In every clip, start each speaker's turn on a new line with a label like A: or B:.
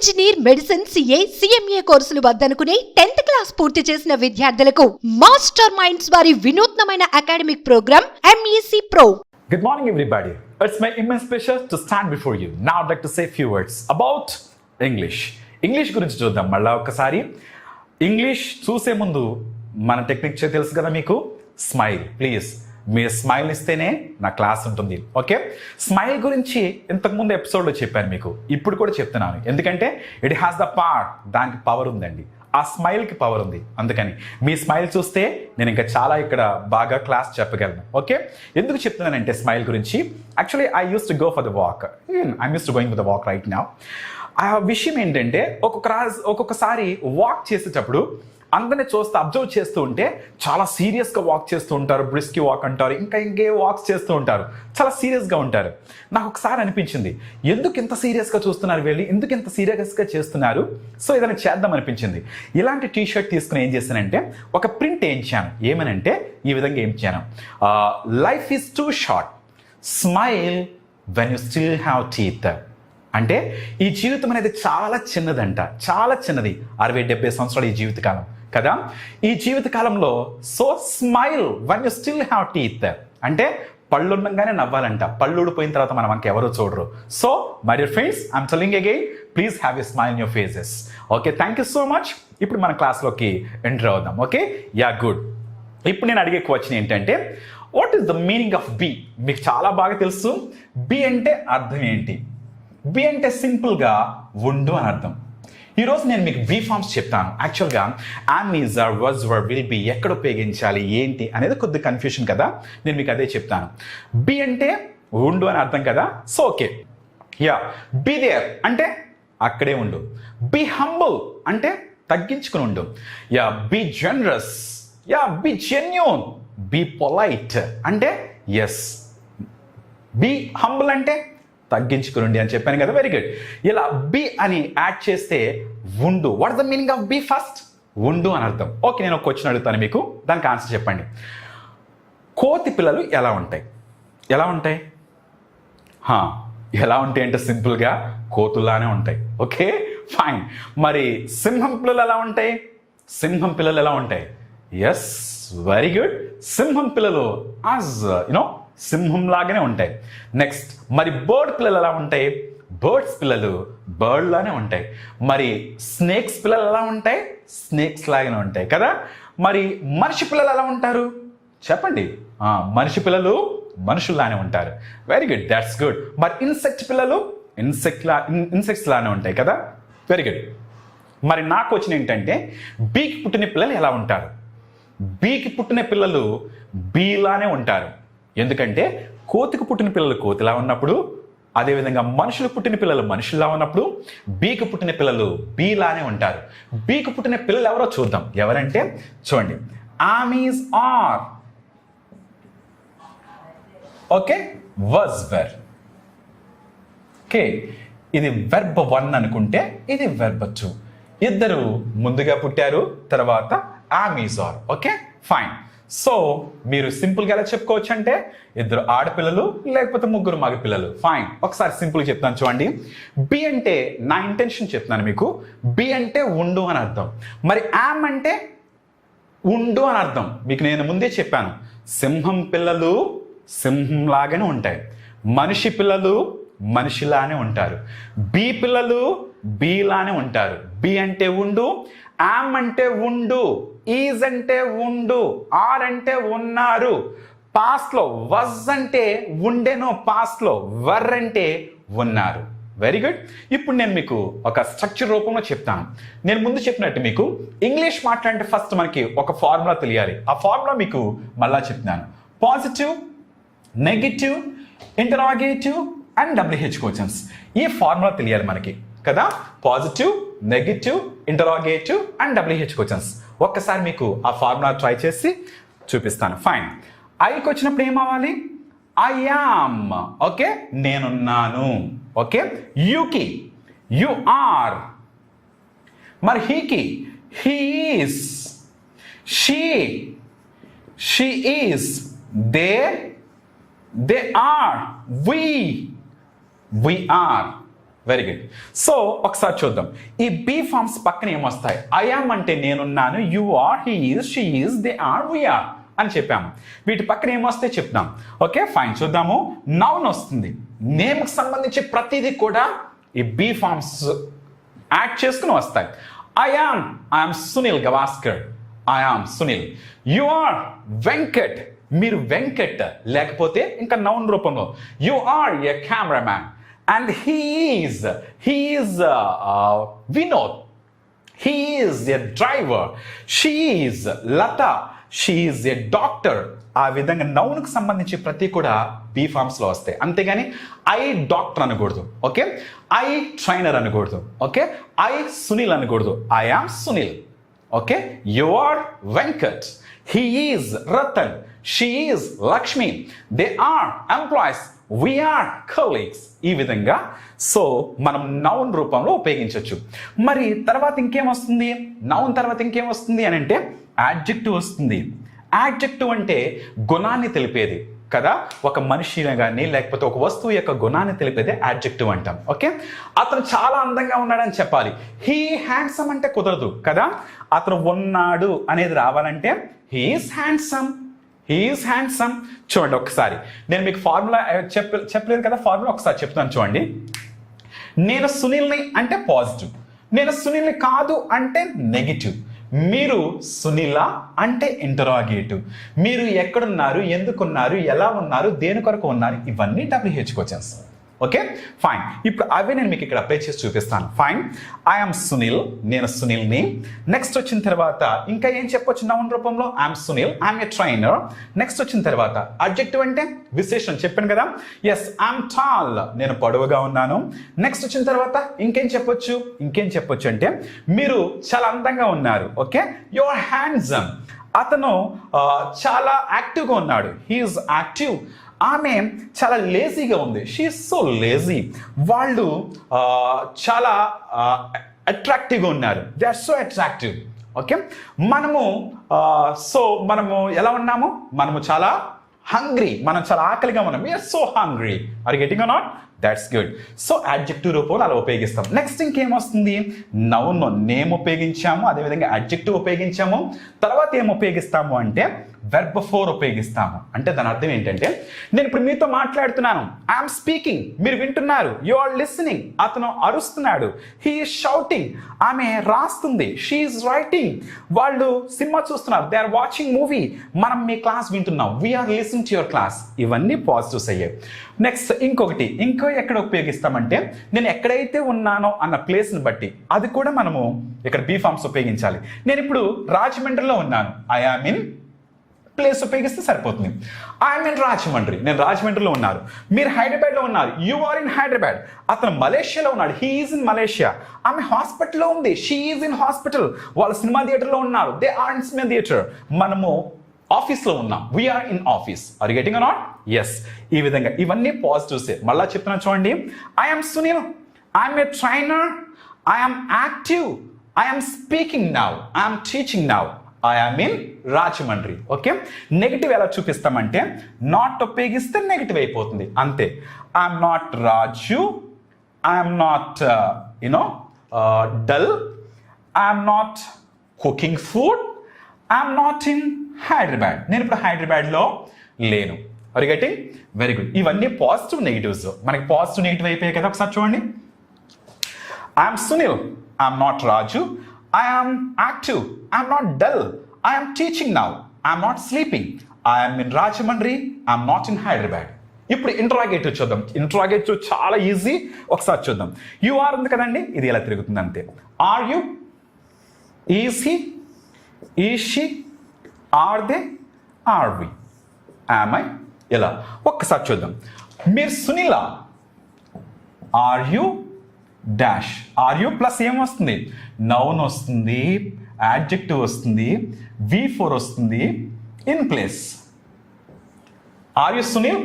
A: Engineer, medicine, CA, CMA కోర్సులు వద్దనుకునే 10th class పూర్తి చేసిన విద్యార్థులకు మాస్టర్ మైండ్స్ వారి వినూత్నమైన academic program MEC Pro.
B: Good morning, everybody. It's my immense pleasure to stand before you. Now I'd like to say a few words about English. English గురించి చూద్దాం మళ్ళా ఒకసారి. ఇంగ్లీష్ చూసే ముందు మన టెక్నిక్ తెలుసు కదా మీకు, స్మైల్. ప్లీజ్ మీరు స్మైల్ ఇస్తేనే నా క్లాస్ ఉంటుంది, ఓకే? స్మైల్ గురించి ఇంతకుముందు ఎపిసోడ్లో చెప్పాను మీకు, ఇప్పుడు కూడా చెప్తున్నాను. ఎందుకంటే ఇట్ హ్యాస్ ద పవర్, దానికి పవర్ ఉందండి. ఆ స్మైల్కి పవర్ ఉంది. అందుకని మీ స్మైల్ చూస్తే నేను ఇంకా చాలా ఇక్కడ బాగా క్లాస్ చెప్పగలను, ఓకే? ఎందుకు చెప్తున్నానంటే స్మైల్ గురించి, actually I use to go for the walk. I use to going for the walk right now. ఆ విషయం ఏంటంటే ఒక్కొక్కసారి వాక్ చేసేటప్పుడు అందరినీ చూస్తూ అబ్జర్వ్ చేస్తూ ఉంటే చాలా సీరియస్గా వాక్ చేస్తూ ఉంటారు, బ్రిస్కీ వాక్ అంటారు, ఇంకే వాక్స్ చేస్తూ ఉంటారు, చాలా సీరియస్గా ఉంటారు. నాకు ఒకసారి అనిపించింది, ఎందుకు ఇంత సీరియస్గా చూస్తున్నారు వెళ్ళి, ఎందుకు ఇంత సీరియస్గా చేస్తున్నారు? సో ఏదైనా చేద్దాం అనిపించింది. ఇలాంటి టీషర్ట్ తీసుకుని ఏం చేశానంటే ఒక ప్రింట్ వేయించాను. ఏమనంటే ఈ విధంగా వేయించాను, life is too short, smile when you still have teeth. అంటే ఈ జీవితం అనేది చాలా చిన్నదంట, చాలా చిన్నది. 60-70 సంవత్సరాలు ఈ జీవితకాలం కదా. ఈ జీవితకాలంలో so smile one you still have teeth అంటే పళ్ళు ఉండగానే నవ్వాలంట. పళ్ళు ఊడిపోయిన తర్వాత మనం మనకి ఎవరు చూడరు. So my dear friends, I'm telling again, please have a smile in your faces. Okay, thank you so much. ఇప్పుడు మన క్లాస్లోకి ఎంటర్ అవుదాం, ఓకే? Yeah, good. ఇప్పుడు నేను అడిగే క్వశ్చన్ ఏంటంటే, what is the meaning of be? మీకు చాలా బాగా తెలుసు. బి అంటే అర్థం ఏంటి? బి అంటే సింపుల్గా ఉండు అని అర్థం. ఈరోజు నేను మీకు బి ఫార్మ్స్ చెప్తాను. యాక్చువల్గా am, is, are, was, were, will be ఎక్కడ ఉపయోగించాలి ఏంటి అనేది కొద్ది కన్ఫ్యూషన్ కదా, నేను మీకు అదే చెప్తాను. బి అంటే ఉండు అని అర్థం కదా. So okay, yeah. Be there అంటే అక్కడే ఉండు. బి హంబుల్ అంటే తగ్గించుకుని ఉండు. Yeah. Be generous, yeah. Be genuine, be polite అంటే ఎస్. బి హంబుల్ అంటే తగ్గించుకునండి అని చెప్పాను కదా, వెరీ గుడ్. ఇలా బి అని యాడ్ చేస్తే ఉండు. What is the meaning of be? First ఉండు అని అర్థం. ఓకే, నేను ఒక క్వశ్చన్ అడుగుతాను మీకు, దానికి ఆన్సర్ చెప్పండి. కోతి పిల్లలు ఎలా ఉంటాయి? ఎలా ఉంటాయి? ఎలా ఉంటాయి అంటే సింపుల్గా కోతుల్లానే ఉంటాయి. Okay, fine. మరి సింహం పిల్లలు ఎలా ఉంటాయి? సింహం పిల్లలు ఎలా ఉంటాయి? Yes, very good. సింహం పిల్లలు యాజ్ యునో సింహం లాగానే ఉంటాయి. నెక్స్ట్, మరి బర్డ్ పిల్లలు ఎలా ఉంటాయి? బర్డ్స్ పిల్లలు బర్డ్ లానే ఉంటాయి. మరి స్నేక్స్ పిల్లలు ఎలా ఉంటాయి? స్నేక్స్ లాగానే ఉంటాయి కదా. మరి మనిషి పిల్లలు ఎలా ఉంటారు చెప్పండి? మనిషి పిల్లలు మనుషుల్లానే ఉంటారు. Very good, that's good. మరి ఇన్సెక్ట్ పిల్లలు ఇన్సెక్ట్స్ లానే ఉంటాయి కదా. Very good. మరి నా క్వశ్చన్ ఏంటంటే, బీకి పుట్టిన పిల్లలు ఎలా ఉంటారు? బీకి పుట్టిన పిల్లలు బీలానే ఉంటారు. ఎందుకంటే కోతికి పుట్టిన పిల్లలు కోతిలా ఉన్నప్పుడు, అదేవిధంగా మనుషులకు పుట్టిన పిల్లలు మనుషుల్లా ఉన్నప్పుడు, బీకి పుట్టిన పిల్లలు బీలానే ఉంటారు. బీకి పుట్టిన పిల్లలు ఎవరో చూద్దాం. ఎవరంటే చూడండి, am, is, are. Okay, was, were. Okay, ఇది వెర్బ్ 1 అనుకుంటే ఇది వెర్బ్ 2. ఇద్దరు ముందుగా పుట్టారు, తర్వాత am, is, are. Okay, fine. So మీరు సింపుల్గా ఎలా చెప్పుకోవచ్చు అంటే, ఇద్దరు ఆడపిల్లలు లేకపోతే ముగ్గురు మగపిల్లలు. ఫైన్. ఒకసారి సింపుల్గా చెప్తాను చూడండి. బి అంటే నా ఇంటెన్షన్ చెప్తున్నాను మీకు. బి అంటే ఉండు అని అర్థం. మరి యామ్ అంటే ఉండు అని అర్థం. మీకు నేను ముందే చెప్పాను, సింహం పిల్లలు సింహంలాగానే ఉంటాయి, మనిషి పిల్లలు మనిషిలానే ఉంటారు, బి పిల్లలు బీలానే ఉంటారు. బి అంటే ఉండు, యామ్ అంటే ఉండు, ఈజ్ అంటే ఉండు, ఆర్ అంటే ఉన్నారు. పాస్ట్ లో వజ్ అంటే ఉండెను, పాస్ట్ లో వర్ అంటే ఉన్నారు. Very good. ఇప్పుడు నేను మీకు ఒక స్ట్రక్చర్ రూపంలో చెప్తాను. నేను ముందు చెప్పినట్టు మీకు ఇంగ్లీష్ మాట్లాడితే ఫస్ట్ మనకి ఒక ఫార్ములా తెలియాలి. ఆ ఫార్ములా మీకు మళ్ళా చెప్తున్నాను. Positive, negative, interrogative and WH questions. ఈ ఫార్ములా తెలియాలి మనకి కదా. Positive, negative, interrogative and WH questions. ఒక్కసారి మీకు ఆ ఫార్ములా ట్రై చేసి చూపిస్తాను. ఫైన్. ఐకి వచ్చినప్పుడు ఏమవ్వాలి? I am. ఓకే, నేనున్నాను. ఓకే. యూకి యు ఆర్. మరి హీకి he is. She is. They are. we are. Very good. So ఒకసారి చూద్దాం. ఈ బీ ఫార్మ్స్ పక్కన ఏమొస్తాయి? ఐ యామ్ అంటే నేనున్నాను, you are, he is, she is, they are, we are అని చెప్పాము. వీటి పక్కన ఏమొస్తాయి చెప్తాం. ఓకే ఫైన్, చూద్దాము. నౌన్ వస్తుంది. నేమ్కి సంబంధించి ప్రతిదీ కూడా ఈ బీ ఫార్మ్స్ యాడ్ చేసుకుని వస్తాయి. I'm Sunil Gavaskar, I'm Sunil. You are Venkat, మీరు వెంకట్. లేకపోతే ఇంకా నౌన్ రూపంలో you are a cameraman. And he is Vinod, he is a driver, she is Lata, she is a doctor. ఆ విధంగా నౌన్కి సంబంధించి ప్రతి కూడా బీ ఫార్మ్స్లో వస్తాయి. అంతేగాని ఐ డాక్టర్ అనకూడదు, ఓకే, ఐ ట్రైనర్ అనకూడదు, ఓకే, ఐ సునీల్ అనకూడదు. I am Sunil, okay. You are Venkat, he is Ratan, she is Lakshmi, they are employees, we are colleagues. ఈ విధంగా సో మనం నౌన్ రూపంలో ఉపయోగించవచ్చు. మరి తర్వాత ఇంకేం వస్తుంది? నౌన్ తర్వాత ఇంకేం వస్తుంది అని అంటే యాడ్జెక్టివ్ వస్తుంది. యాడ్జెక్టివ్ అంటే గుణాన్ని తెలిపేది కదా. ఒక మనిషిని కానీ లేకపోతే ఒక వస్తువు యొక్క గుణాన్ని తెలిపేదే యాడ్జెక్టివ్ అంటాం. ఓకే, అతను చాలా అందంగా ఉన్నాడని చెప్పాలి. హీ హ్యాండ్సమ్ అంటే కుదరదు కదా. అతను ఉన్నాడు అనేది రావాలంటే he is handsome, he is handsome. చూడండి ఒకసారి, నేను మీకు ఫార్ములా చెప్పలేదు కదా, ఫార్ములా ఒకసారి చెప్తాను చూడండి. నేను సునీల్ని అంటే పాజిటివ్, నేను సునీల్ని కాదు అంటే నెగిటివ్, మీరు సునీల అంటే ఇంటరాగేటివ్, మీరు ఎక్కడున్నారు, ఎందుకున్నారు, ఎలా ఉన్నారు, దేని కొరకు ఉన్నారు, ఇవన్నీ WH క్వశ్చన్స్. Okay fine. ఇప్పుడు అవే నేను మీకు ఇక్కడ అప్లై చేసి చూపిస్తాను. ఫైన్, ఐఎమ్ సునీల్, నేను సునీల్ని. నెక్స్ట్ వచ్చిన తర్వాత ఇంకా ఏం చెప్పొచ్చు నౌన్ రూపంలో? I'm Sunil, I'm a trainer. Next వచ్చిన తర్వాత అడ్జెక్టివ్ అంటే విశేషం చెప్పాను కదా. ఎస్, ఐఎమ్ టాల్, నేను పొడవుగా ఉన్నాను. నెక్స్ట్ వచ్చిన తర్వాత ఇంకేం చెప్పొచ్చు అంటే మీరు చాలా అందంగా ఉన్నారు. ఓకే, యు ఆర్ హ్యాండ్సమ్, అతను చాలా యాక్టివ్గా ఉన్నాడు, హీఈస్ యాక్టివ్. ఆమె చాలా లేజీగా ఉంది, షీ ఈజ్ సో లేజీ. వాళ్ళు చాలా అట్రాక్టివ్గా ఉన్నారు, they are so attractive. Okay, మనము ఎలా ఉన్నాము? మనము చాలా హంగ్రీ, మనం చాలా ఆకలిగా ఉన్నాం, we are so hungry. Are getting or not? That's good. So adjective రూపంలో అలా ఉపయోగిస్తాం. నెక్స్ట్ ఇంకేమొస్తుంది? నౌన్, నేమ్ ఉపయోగించాము, అదేవిధంగా యాడ్జెక్టివ్ ఉపయోగించాము. తర్వాత ఏం ఉపయోగిస్తాము అంటే వెర్బ్ ఫోర్ ఉపయోగిస్తాము. అంటే దాని అర్థం ఏంటంటే, నేను ఇప్పుడు మీతో మాట్లాడుతున్నాను, ఐఎమ్ స్పీకింగ్, మీరు వింటున్నారు, యు ఆర్ లిసనింగ్, అతను అరుస్తున్నాడు, హీ ఈస్ షౌటింగ్, ఆమె రాస్తుంది, షీ ఈస్ రైటింగ్, వాళ్ళు సినిమా చూస్తున్నారు, దే ఆర్ వాచింగ్ మూవీ, మనం మీ క్లాస్ వింటున్నాం, we are listening to your class. ఇవన్నీ పాజిటివ్స్ అయ్యాయి. నెక్స్ట్ ఇంకో ఎక్కడ ఉపయోగిస్తామంటే, నేను ఎక్కడైతే ఉన్నానో అన్న ప్లేస్ని బట్టి అది కూడా మనము ఇక్కడ బీ ఫార్మ్స్ ఉపయోగించాలి. నేను ఇప్పుడు రాజమండ్రిలో ఉన్నాను, ఐ ఆమ్ ఇన్ ప్లేస్ ఉపయోగిస్తే సరిపోతుంది. ఐఎమ్ ఇన్ రాజమండ్రి, నేను రాజమండ్రిలో ఉన్నారు. మీరు హైదరాబాద్లో ఉన్నారు, యు ఆర్ ఇన్ హైదరాబాద్. అతను మలేషియాలో ఉన్నాడు, హీ ఈజ్ ఇన్ మలేషియా. ఆమె హాస్పిటల్లో ఉంది, షీ ఈజ్ ఇన్ హాస్పిటల్. వాళ్ళు సినిమా థియేటర్లో ఉన్నారు, they are in cinema theatre. మనము ఆఫీస్లో ఉన్నాం, we are in office. Are you getting or not? Yes. ఈ విధంగా ఇవన్నీ పాజిటివ్సే. మళ్ళా చెప్తున్నాను చూడండి. I'm Sunil, I'm a trainer, I'm active, I'm speaking now, I'm teaching now, I'm in Rajahmundry. Okay, negative ఎలా చూపిస్తామంటే నాట్ ఉపయోగిస్తే నెగిటివ్ అయిపోతుంది అంతే. I'm not Raju, I'm not dull, I'm not cooking food, I'm not in Hyderabad, నేను ఇప్పుడు హైదరాబాద్లో లేను. Are you getting? Very good. ఇవన్నీ పాజిటివ్ నెగిటివ్స్. మనకి పాజిటివ్ నెగిటివ్ అయిపోయాయి కదా. ఒకసారి చూడండి. I'm Sunil, I'm not Raju, I'm active, I'm not dull, I'm teaching now, I'm not sleeping, I'm in Rajahmundry, I'm not in Hyderabad. ఇప్పుడు ఇంట్రాగేటివ్ చూద్దాం. ఇంట్రాగేటివ్ చాలా ఈజీ, ఒకసారి చూద్దాం. యు ఆర్ ఉంది కదండి, ఇది ఎలా తిరుగుతుంది అంతే. Are you, is he, is she, are they, are we, am I, ఇలా ఒక్కసారి చూద్దాం. మీరు Sunil, are you dash, are you plus ఏం వస్తుంది? నౌన్ వస్తుంది, యాడ్జెక్టివ్ వస్తుంది, V4 వస్తుంది, in place. Are you Sunil?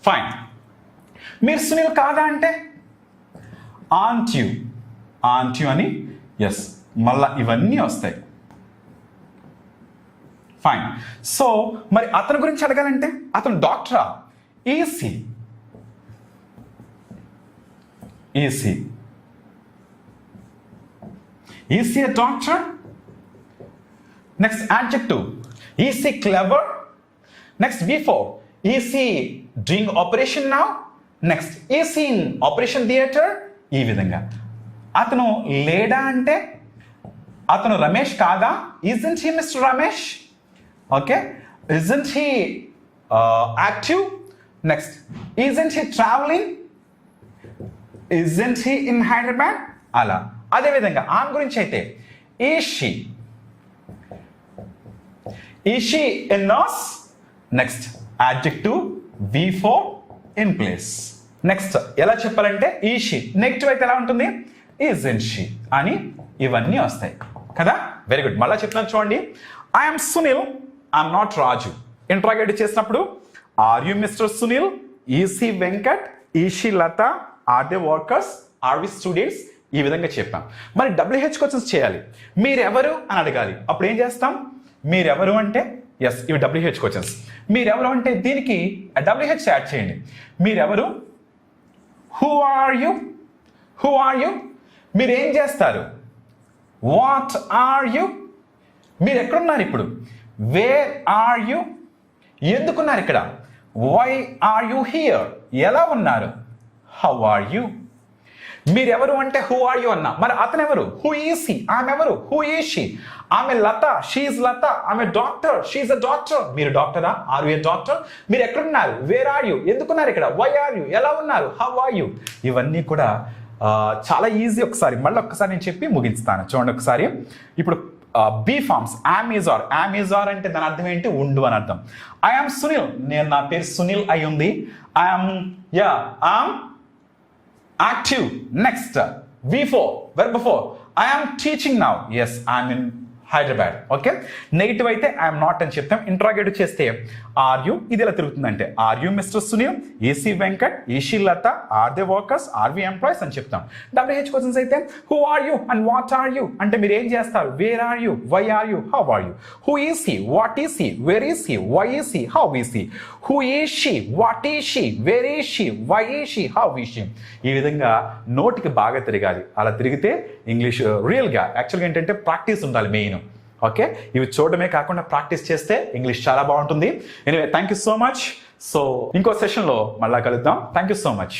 B: Fine. మీరు సునీల్ కాదా అంటే ఆంట్ యు, ఆంట్ యు అని. ఎస్, మళ్ళా ఇవన్నీ వస్తాయి. ఫైన్. సో మరి అతని గురించి అడగాలంటే అతను డాక్టరా? Is he, is he. Is he a doctor? Next adjective, is he clever? Next V4, is he doing operation now? Next is he in operation theatre? ఈ విధంగా. అతను లేడా అంటే అతను రమేష్ కాదా? isn't he Mr. Ramesh? Okay, isn't he active? Next isn't he traveling? isn't he in Hyderabad? అలా. అదేవిధంగా ఆమె గురించి అయితే is she a nurse? Next adjective V4 in place. Next ఎలా చెప్పాలంటే is she, నెగిటివ్ అయితే ఎలా ఉంటుంది? isn't she అని ఇవన్నీ వస్తాయి కదా. Very good. మళ్ళీ చెప్తున్నాను చూడండి. I'm Sunil, I'm not Raju. Interrogate చేసినప్పుడు are you mister Sunil? Is he Venkat? Is she Latha? Are they workers? Are we students? ఈ విధంగా చెప్పాం. మరి WH క్వశ్చన్స్ చేయాలి. మీరెవరు అని అడగాలి. అప్పుడు ఏం చేస్తాం? మీరెవరు అంటే ఎస్, ఇవి WH క్వశ్చన్స్. మీరెవరు అంటే దీనికి WH యాడ్ చేయండి. మీరెవరు? Who are you? Who are you? మీరు ఏం చేస్తారు? What are you? మీరు ఎక్కడున్నారు ఇప్పుడు? Where are you? ఎందుకున్నారు ఇక్కడ? Why are you here? ఎలా ఉన్నారు? How are you? మీరెవరు అంటే హూ ఆర్ యు అన్నా. మరి అతను ఎవరు? Who is he? ఆమె ఎవరు? Who is she? ఆమె లత, షీఈ్ లత. ఆమె డాక్టర్, షీఈ్ అ డాక్టర్. మీరు డాక్టరా? Are you a doctor? మీరు ఎక్కడున్నారు? Where are you? ఎందుకున్నారు ఇక్కడ? Why are you? ఎలా ఉన్నారు? How are you? ఇవన్నీ కూడా చాలా ఈజీ. ఒకసారి మళ్ళీ ఒక్కసారి నేను చెప్పి ముగిస్తాను చూడండి ఒకసారి. ఇప్పుడు be forms, am is are. Am is are అంటే దాని అర్థం ఏంటి? ఉండు అని అర్థం. ఐఎమ్ సునీల్, నేను నా పేరు సునీల్ అయి ఉంది. I'm active. Next V4 verb 4, I'm teaching now. Yes, I'm in Hyderabad. Okay, negative అయితే ఐఎమ్ నాట్ అని చెప్తాం. ఇంట్రాగేటివ్ చేస్తే ఆర్ యు, ఇది ఎలా తిరుగుతుందంటే are you mister Sunil? Is he Venkat? Is she Latha? Are they workers? Are we employees అని చెప్తాం. WH questions అయితే who are you and what are you అంటే మీరు ఏం చేస్తారు? Where are you? Why are you? How are you? Who is he? What is he? Where is he? Why is he? How is he? Who is she? What is she? Where is she? Why is she? How is she? ఈ విధంగా నోటికి బాగా తిరగాలి. అలా తిరిగితే English రియల్గా యాక్చువల్గా ఏంటంటే ప్రాక్టీస్ ఉండాలి మెయిన్. ఓకే, ఇవి చూడడమే కాకుండా ప్రాక్టీస్ చేస్తే ఇంగ్లీష్ చాలా బాగుంటుంది. Anyway, thank you so much. So ఇంకో సెషన్లో మళ్ళా కలుద్దాం. Thank you so much.